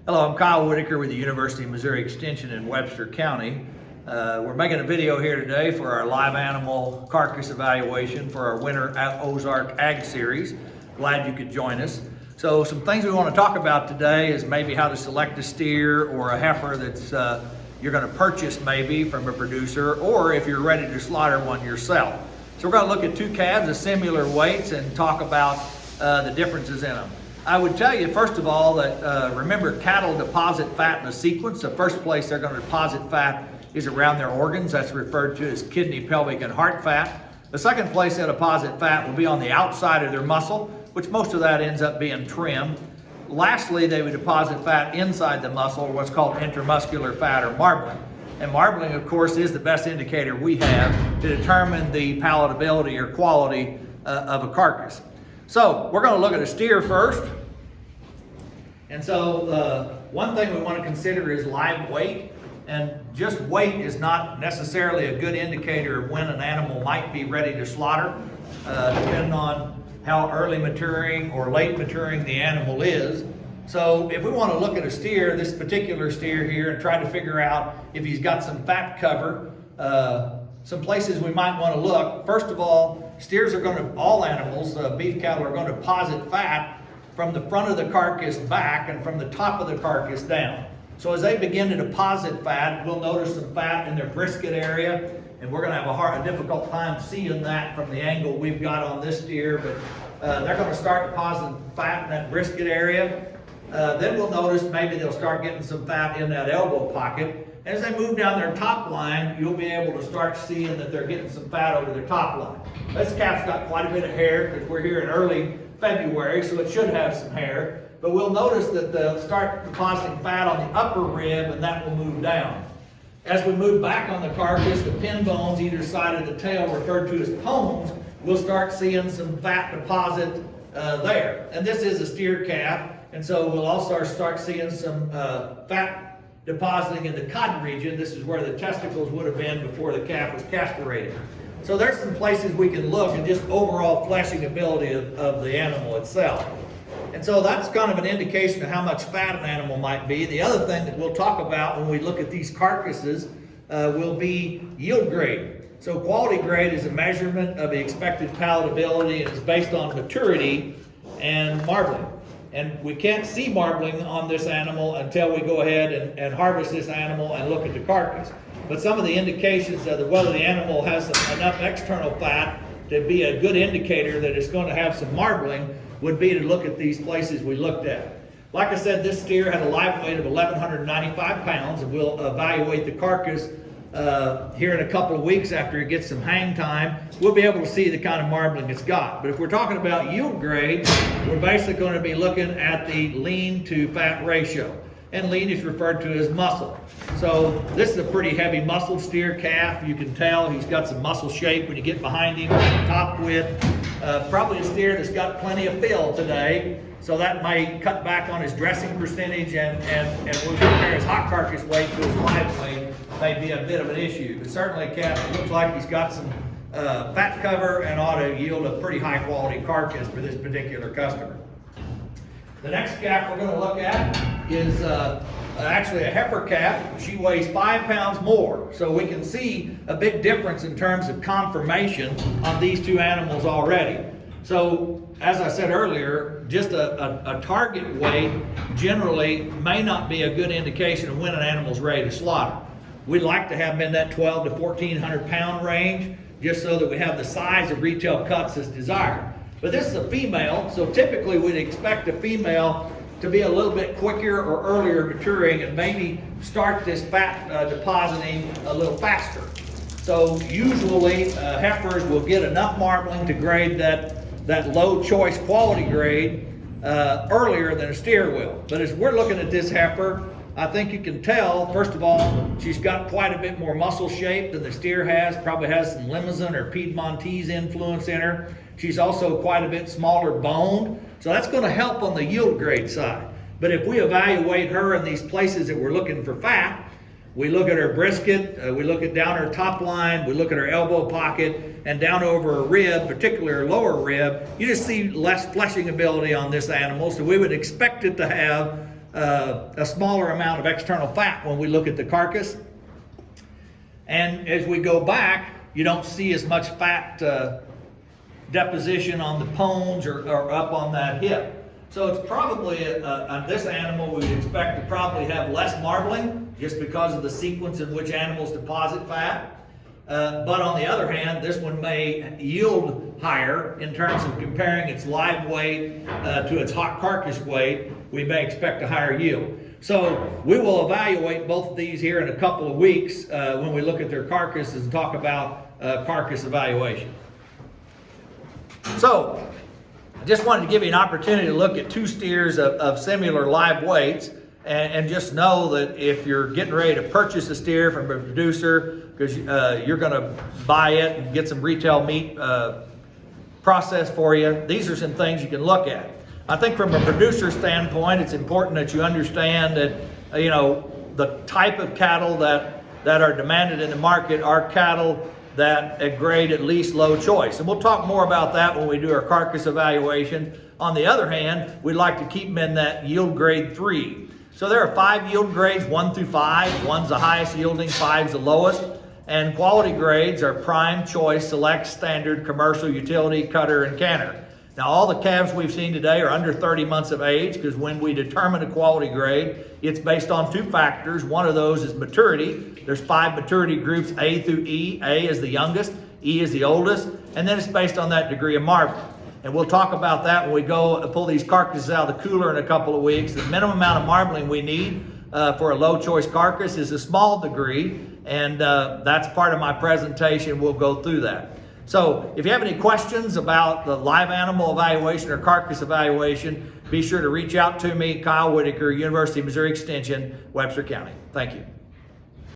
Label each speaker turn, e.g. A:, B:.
A: Hello, I'm Kyle Whitaker with the University of Missouri Extension in Webster County. We're making a video here today for our live animal carcass evaluation for our Winter Ozark Ag Series. Glad you could join us. So some things we want to talk about today is maybe how to select a steer or a heifer that's you're going to purchase maybe from a producer, or if you're ready to slaughter one yourself. So we're going to look at two calves of similar weights and talk about the differences in them. I would tell you, first of all, that remember, cattle deposit fat in a sequence. The first place they're going to deposit fat is around their organs. That's referred to as kidney, pelvic, and heart fat. The second place they deposit fat will be on the outside of their muscle, which most of that ends up being trim. Lastly, they would deposit fat inside the muscle, or what's called intramuscular fat, or marbling. And marbling, of course, is the best indicator we have to determine the palatability or quality of a carcass. So we're going to look at a steer first. And so one thing we want to consider is live weight. And just weight is not necessarily a good indicator of when an animal might be ready to slaughter, depending on how early maturing or late maturing the animal is. So if we want to look at a steer, this particular steer here, and try to figure out if he's got some fat cover, some places we might want to look. First of all, steers are going to, all animals, beef cattle, are going to deposit fat from the front of the carcass back and from the top of the carcass down. So as they begin to deposit fat, we'll notice some fat in their brisket area, and we're going to have a difficult time seeing that from the angle we've got on this steer, but they're going to start depositing fat in that brisket area. Then we'll notice maybe they'll start getting some fat in that elbow pocket. As they move down their top line, you'll be able to start seeing that they're getting some fat over their top line. This calf's got quite a bit of hair because we're here in early February, so it should have some hair. But we'll notice that they'll start depositing fat on the upper rib, and that will move down. As we move back on the carcass, the pin bones either side of the tail, referred to as pones, we'll start seeing some fat deposit there. And this is a steer calf, and so we'll also start seeing some fat depositing in the cod region. This is where the testicles would have been before the calf was castrated. So there's some places we can look and just overall fleshing ability of the animal itself. And so that's kind of an indication of how much fat an animal might be. The other thing that we'll talk about when we look at these carcasses will be yield grade. So quality grade is a measurement of the expected palatability, and it's based on maturity and marbling. And we can't see marbling on this animal until we go ahead and harvest this animal and look at the carcass. But some of the indications of whether the animal has enough external fat to be a good indicator that it's going to have some marbling would be to look at these places we looked at. Like I said, this steer had a live weight of 1,195 pounds, and we'll evaluate the carcass here in a couple of weeks after it gets some hang time. We'll be able to see the kind of marbling it's got. But if we're talking about yield grade, we're basically going to be looking at the lean to fat ratio. And lean is referred to as muscle. So this is a pretty heavy muscle steer calf. You can tell he's got some muscle shape when you get behind him, top width. Probably a steer that's got plenty of fill today. So that might cut back on his dressing percentage, and when we compare his hot carcass weight to his live weight, may be a bit of an issue. But certainly a calf that looks like he's got some fat cover and ought to yield a pretty high quality carcass for this particular customer. The next calf we're going to look at is actually a heifer calf. She weighs 5 pounds more. So we can see a big difference in terms of conformation on these two animals already. So as I said earlier, just a target weight generally may not be a good indication of when an animal's ready to slaughter. We'd like to have them in that 12 to 1,400 pound range, just so that we have the size of retail cuts as desired. But this is a female, so typically we'd expect a female to be a little bit quicker or earlier maturing and maybe start this fat depositing a little faster. So usually heifers will get enough marbling to grade that low choice quality grade earlier than a steer will. But as we're looking at this heifer, I think you can tell, first of all, she's got quite a bit more muscle shape than the steer has, probably has some Limousin or Piedmontese influence in her. She's also quite a bit smaller boned, so that's going to help on the yield grade side. But if we evaluate her in these places that we're looking for fat, we look at her brisket, we look at down her top line, we look at her elbow pocket, and down over her rib, particularly her lower rib, you just see less fleshing ability on this animal, so we would expect it to have a smaller amount of external fat when we look at the carcass. And as we go back, you don't see as much fat deposition on the pones or up on that hip. So it's probably, on this animal, we would expect to probably have less marbling just because of the sequence in which animals deposit fat. But on the other hand, this one may yield higher in terms of comparing its live weight to its hot carcass weight. We may expect a higher yield. So we will evaluate both of these here in a couple of weeks when we look at their carcasses and talk about carcass evaluation. So I just wanted to give you an opportunity to look at two steers of similar live weights, and just know that if you're getting ready to purchase a steer from a producer, because you're going to buy it and get some retail meat processed for you, these are some things you can look at. I think from a producer standpoint, it's important that you understand that the type of cattle that are demanded in the market are cattle that grade at least low choice. And we'll talk more about that when we do our carcass evaluation. On the other hand, we'd like to keep them in that yield grade 3. So there are 5 yield grades, 1 through 5. 1's the highest yielding, 5's the lowest. And quality grades are prime, choice, select, standard, commercial, utility, cutter, and canner. Now all the calves we've seen today are under 30 months of age, because when we determine a quality grade, it's based on 2 factors. One of those is maturity. There's 5 maturity groups, A through E. A is the youngest, E is the oldest, and then it's based on that degree of marbling. And we'll talk about that when we go pull these carcasses out of the cooler in a couple of weeks. The minimum amount of marbling we need for a low choice carcass is a small degree, and that's part of my presentation. We'll go through that. So if you have any questions about the live animal evaluation or carcass evaluation, be sure to reach out to me, Kyle Whitaker, University of Missouri Extension, Webster County. Thank you.